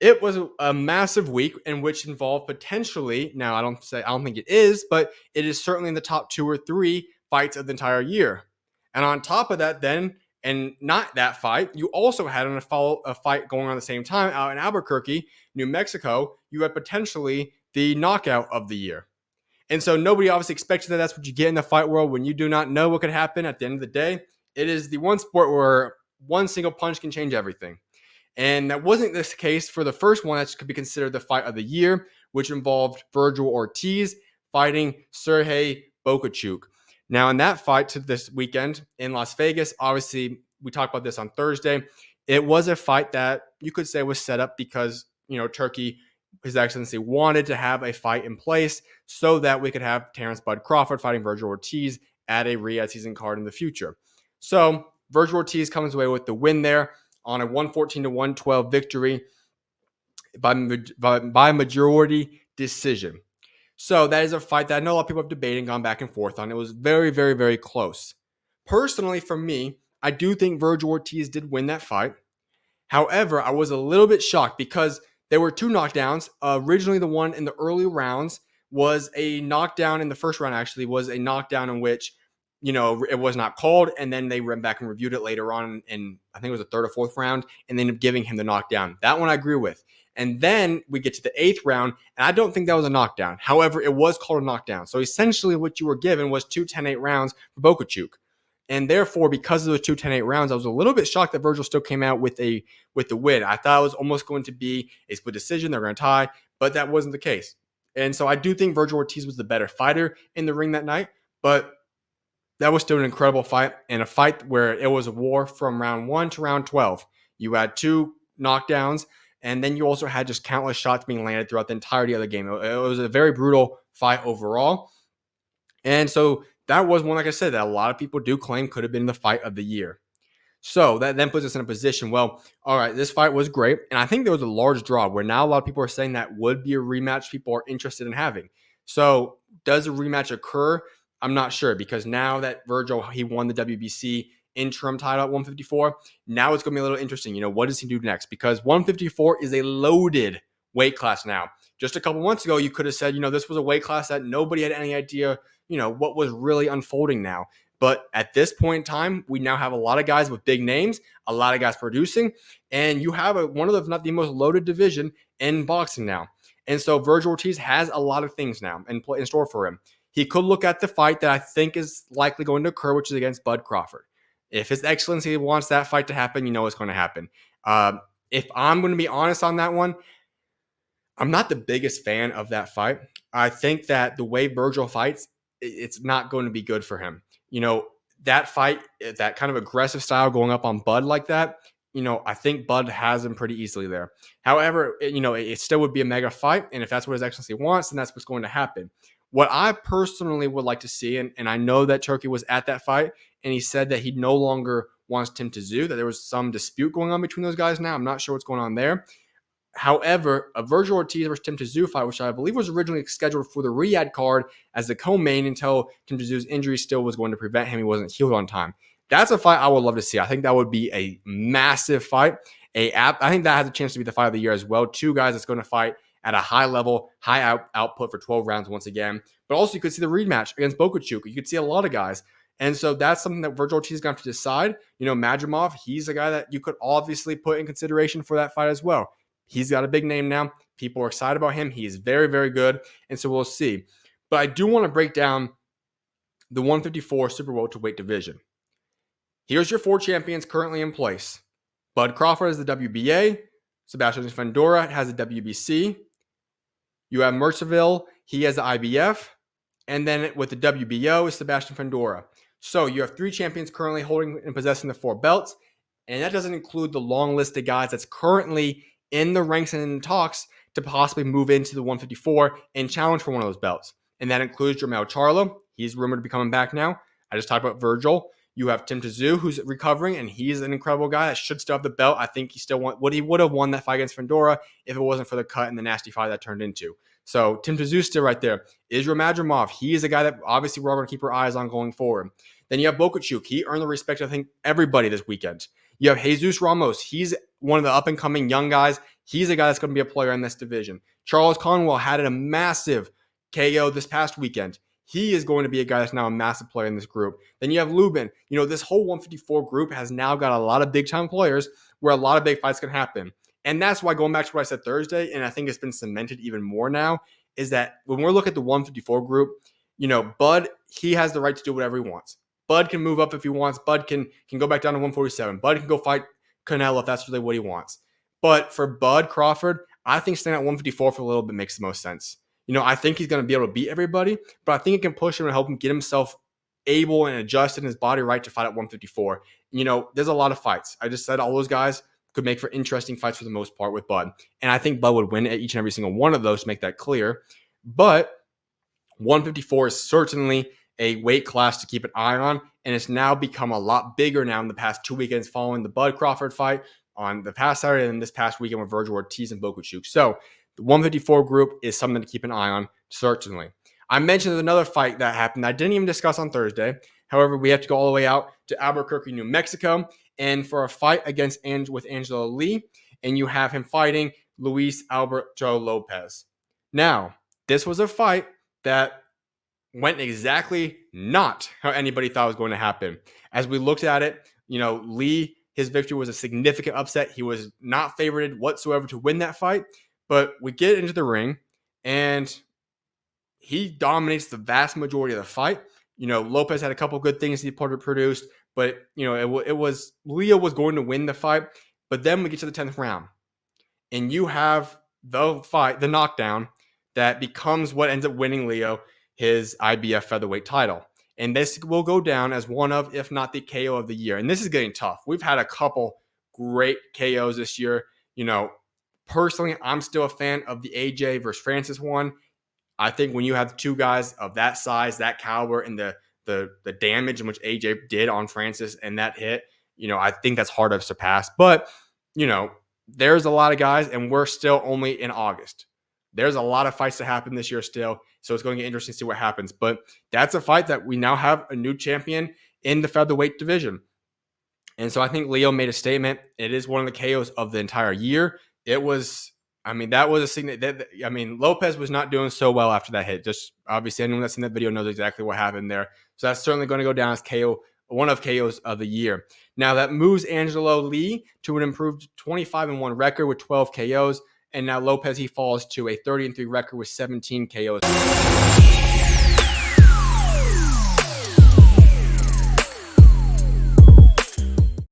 It was a massive week in which involved potentially, now I don't think it is, but it is certainly in the top 2 or 3 fights of the entire year. And on top of that, then, and not that fight, you also had a fight going on at the same time out in Albuquerque, New Mexico. You had potentially the knockout of the year. And so nobody obviously expected that. That's what you get in the fight world when you do not know what could happen at the end of the day. It is the one sport where one single punch can change everything. And that wasn't this case for the first one that could be considered the fight of the year, which involved Vergil Ortiz fighting Sergey Bokachuk. Now, in that fight to this weekend in Las Vegas, obviously, we talked about this on Thursday. It was a fight that you could say was set up because, Turkey, His Excellency, wanted to have a fight in place so that we could have Terrence Bud Crawford fighting Vergil Ortiz at a Riyadh season card in the future. So Vergil Ortiz comes away with the win there on a 114-112 victory by majority decision. So that is a fight that I know a lot of people have debated and gone back and forth on. It was very, very, very close. Personally, for me, I do think Vergil Ortiz did win that fight. However, I was a little bit shocked because there were 2 knockdowns. Originally, the one in the early rounds was a knockdown in the first round, actually, was a knockdown in which, it was not called. And then they went back and reviewed it later on in, I think it was the 3rd or 4th round, and they ended up giving him the knockdown. That one I agree with. And then we get to the 8th round, and I don't think that was a knockdown. However, it was called a knockdown. So essentially what you were given was 2 10-8 rounds for Bokachuk. And therefore, because of those 2 10-8 rounds, I was a little bit shocked that Vergil still came out with the win. I thought it was almost going to be a split decision. They're going to tie, but that wasn't the case. And so I do think Vergil Ortiz was the better fighter in the ring that night, but that was still an incredible fight, and a fight where it was a war from round 1 to round 12. You had 2 knockdowns, and then you also had just countless shots being landed throughout the entirety of the game. It was a very brutal fight overall. And so that was one, like I said, that a lot of people do claim could have been the fight of the year. So that then puts us in a position, well, all right, this fight was great. And I think there was a large draw where now a lot of people are saying that would be a rematch people are interested in having. So does a rematch occur? I'm not sure, because now that Vergil, he won the WBC interim title at 154, now it's going to be a little interesting. What does he do next? Because 154 is a loaded weight class now. Just a couple months ago, you could have said, this was a weight class that nobody had any idea, what was really unfolding now. But at this point in time, we now have a lot of guys with big names, a lot of guys producing, and you have one of the, if not the most loaded division in boxing now. And so Vergil Ortiz has a lot of things now in store for him. He could look at the fight that I think is likely going to occur, which is against Bud Crawford. If His Excellency wants that fight to happen, it's going to happen. If I'm going to be honest on that one, I'm not the biggest fan of that fight. I think that the way Vergil fights, it's not going to be good for him. That fight, that kind of aggressive style going up on Bud like that, I think Bud has him pretty easily there. However, it still would be a mega fight. And if that's what His Excellency wants, then that's what's going to happen. What I personally would like to see, and I know that Turkey was at that fight, and he said that he no longer wants Tim Tszyu, that there was some dispute going on between those guys now. I'm not sure what's going on there. However, a Vergil Ortiz versus Tim Tszyu fight, which I believe was originally scheduled for the Riyadh card as the co-main until Tim Tszyu's injury still was going to prevent him. He wasn't healed on time. That's a fight I would love to see. I think that would be a massive fight. I think that has a chance to be the fight of the year as well. 2 guys that's going to fight at a high level, high output for 12 rounds once again. But also you could see the rematch against Bokachuk. You could see a lot of guys. And so that's something that Vergil Ortiz is going to have to decide. Madrimov, he's a guy that you could obviously put in consideration for that fight as well. He's got a big name now. People are excited about him. He is very, very good. And so we'll see. But I do want to break down the 154 super welterweight division. Here's your 4 champions currently in place. Bud Crawford has the WBA. Sebastian Fundora has the WBC. You have Mercerville. He has the IBF. And then with the WBO is Sebastian Fundora. So you have 3 champions currently holding and possessing the 4 belts. And that doesn't include the long list of guys that's currently in the ranks and in the talks to possibly move into the 154 and challenge for one of those belts. And that includes Jermell Charlo. He's rumored to be coming back now. I just talked about Vergil. You have Tim Tszyu, who's recovering, and he's an incredible guy that should still have the belt. I think he would have won that fight against Fundora if it wasn't for the cut and the nasty fight that turned into. So Tim Tszyu still right there. Israel Madrimov, he is a guy that obviously we're all going to keep our eyes on going forward. Then you have Bokachuk. He earned the respect of, I think, everybody this weekend. You have Jesus Ramos. He's one of the up-and-coming young guys. He's a guy that's going to be a player in this division. Charles Conwell had a massive KO this past weekend. He is going to be a guy that's now a massive player in this group. Then you have Lubin. This whole 154 group has now got a lot of big-time players where a lot of big fights can happen. And that's why, going back to what I said Thursday, and I think it's been cemented even more now, is that when we're looking at the 154 group, Bud, he has the right to do whatever he wants. Bud can move up if he wants. Bud can go back down to 147. Bud can go fight Canelo if that's really what he wants. But for Bud Crawford, I think staying at 154 for a little bit makes the most sense. I think he's going to be able to beat everybody, but I think it can push him and help him get himself able and adjusted his body right to fight at 154. There's a lot of fights. I just said all those guys could make for interesting fights for the most part with Bud. And I think Bud would win at each and every single one of those to make that clear. But 154 is certainly a weight class to keep an eye on, and it's now become a lot bigger now in the past 2 weekends following the Bud Crawford fight on the past Saturday and this past weekend with Vergil Ortiz and SchuZ. So the 154 group is something to keep an eye on, certainly. I mentioned there's another fight that happened I didn't even discuss on Thursday. However, we have to go all the way out to Albuquerque, New Mexico, and for a fight with Angelo Lee, and you have him fighting Luis Alberto Lopez. Now, this was a fight that went exactly not how anybody thought was going to happen. As we looked at it, Lee, his victory was a significant upset. He was not favored whatsoever to win that fight, but we get into the ring, and he dominates the vast majority of the fight. Lopez had a couple good things he produced, but it was Leo was going to win the fight. But then we get to the 10th round, and you have the knockdown that becomes what ends up winning Leo his IBF featherweight title. And this will go down as one of, if not the KO of the year. And this is getting tough. We've had a couple great KOs this year. Personally, I'm still a fan of the AJ versus Francis one. I think when you have two guys of that size, that caliber, and the damage in which AJ did on Francis and that hit, I think that's hard to surpass. But, there's a lot of guys, and we're still only in August. There's a lot of fights to happen this year still, so it's going to get interesting to see what happens. But that's a fight that we now have a new champion in the featherweight division. And so I think Leo made a statement. It is one of the KOs of the entire year. It was, that was a significant. Lopez was not doing so well after that hit. Just obviously, anyone that's in that video knows exactly what happened there. So that's certainly going to go down as one of KOs of the year. Now that moves Angelo Lee to an improved 25-1 record with 12 KOs. And now Lopez, he falls to a 30-3 record with 17 KOs.